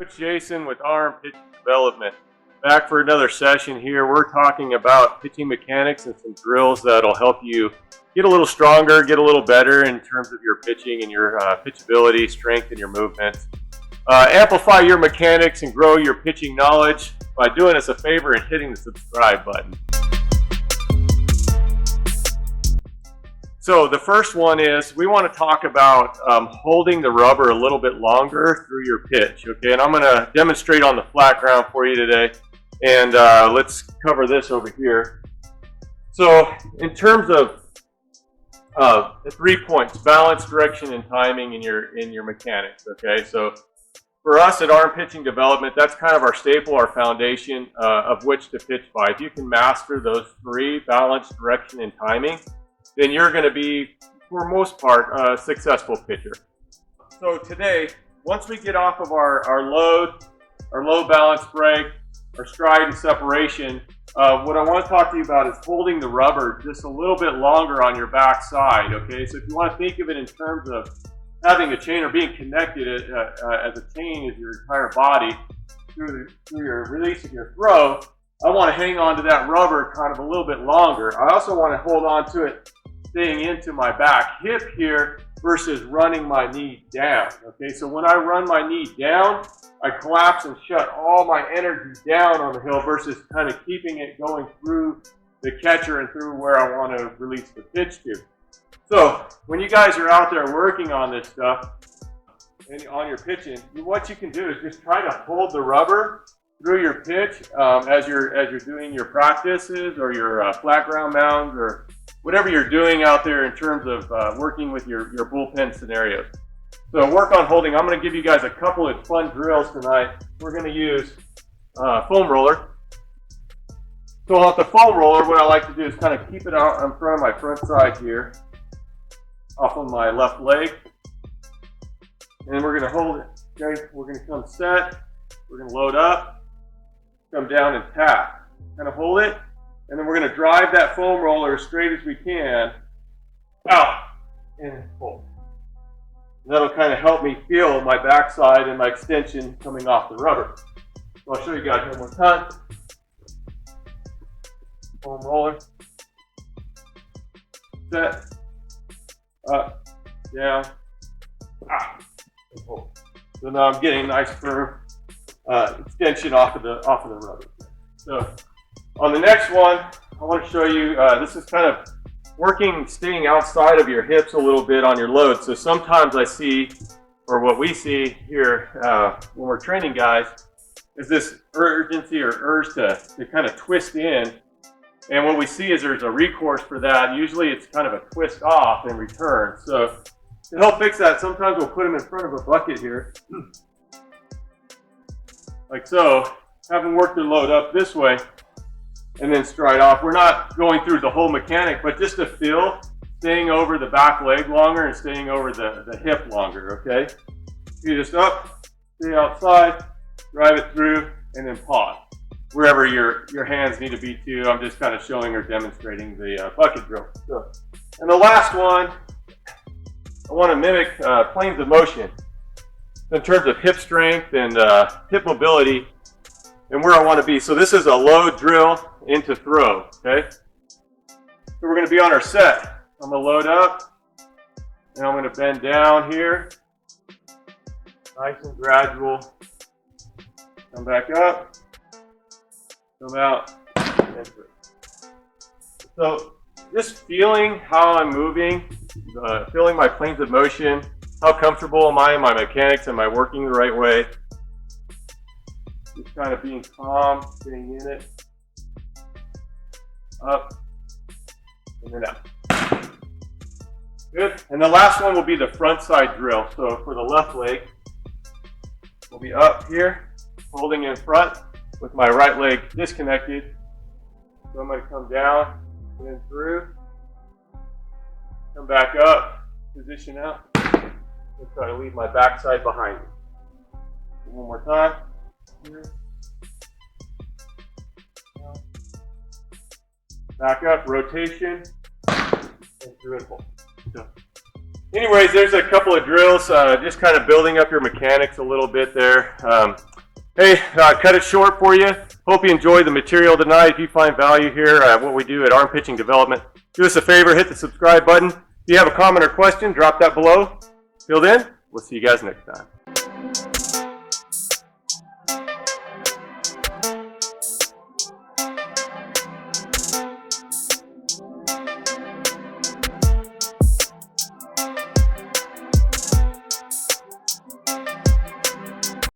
Coach Jason with Arm Pitching Development. Back for another session here. We're talking about pitching mechanics and some drills that'll help you get a little stronger, get a little better in terms of your pitching and your pitchability, strength, and your movements. Amplify your mechanics and grow your pitching knowledge by doing us a favor and hitting the subscribe button. So the first one is we want to talk about holding the rubber a little bit longer through your pitch. Okay, and I'm going to demonstrate on the flat ground for you today. And let's cover this over here. So in terms of the 3 points: balance, direction, and timing in your mechanics. Okay, so for us at Arm Pitching Development, that's kind of our staple, our foundation of which to pitch by. If you can master those three: balance, direction, and timing, then you're going to be, for most part, a successful pitcher. So today, once we get off of our low balance break, our stride and separation, what I want to talk to you about is holding the rubber just a little bit longer on your back side. Okay, so if you want to think of it in terms of having a chain or being connected as a chain is your entire body through your release of your throw, I want to hang on to that rubber kind of a little bit longer. I also want to hold on to it staying into my back hip here versus running my knee down. Okay, so when I run my knee down, I collapse and shut all my energy down on the hill versus kind of keeping it going through the catcher and through where I want to release the pitch to. So when you guys are out there working on this stuff and on your pitching, what you can do is just try to hold the rubber through your pitch as you're doing your practices or your flat ground mounds or whatever you're doing out there in terms of working with your bullpen scenarios. So work on holding. I'm going to give you guys a couple of fun drills tonight. We're going to use foam roller. So on the foam roller, what I like to do is kind of keep it out in front of my front side here, off of my left leg. And we're going to hold it. Okay, we're going to come set. We're going to load up, come down and tap. Kind of hold it. And then we're going to drive that foam roller as straight as we can out and pull. That'll kind of help me feel my backside and my extension coming off the rubber. So I'll show you guys one more time. Foam roller. Set. Up. Down. And pull. So now I'm getting a nice firm extension off of the rubber. So on the next one, I want to show you, this is kind of staying outside of your hips a little bit on your load. So sometimes I see, or what we see here when we're training guys, is this urgency or urge to kind of twist in. And what we see is there's a recourse for that. Usually it's kind of a twist off and return. So to help fix that, sometimes we'll put them in front of a bucket here. Like so, have them work their load up this way. And then stride off. We're not going through the whole mechanic, but just a feel, staying over the back leg longer and staying over the hip longer, okay? You just up, stay outside, drive it through, and then pause. Wherever your hands need to be to, I'm just kind of showing or demonstrating the bucket drill. So, and the last one, I want to mimic planes of motion in terms of hip strength and hip mobility and where I want to be. So this is a load drill into throw, okay? So we're going to be on our set. I'm going to load up, and I'm going to bend down here. Nice and gradual. Come back up, come out, and through. So just feeling how I'm moving, feeling my planes of motion, how comfortable am I in my mechanics, am I working the right way? Just kind of being calm, staying in it. Up, and then out. Good. And the last one will be the front side drill. So for the left leg, we'll be up here, holding in front with my right leg disconnected. So I'm going to come down, and through, come back up, position out, and try to leave my backside behind me. One more time. Here. Back up, rotation, and through and pull. So Anyways, there's a couple of drills, just kind of building up your mechanics a little bit there. Hey, cut it short for you. Hope you enjoyed the material tonight. If you find value here, what we do at Arm Pitching Development, do us a favor, hit the subscribe button. If you have a comment or question, drop that below. Till then, we'll see you guys next time.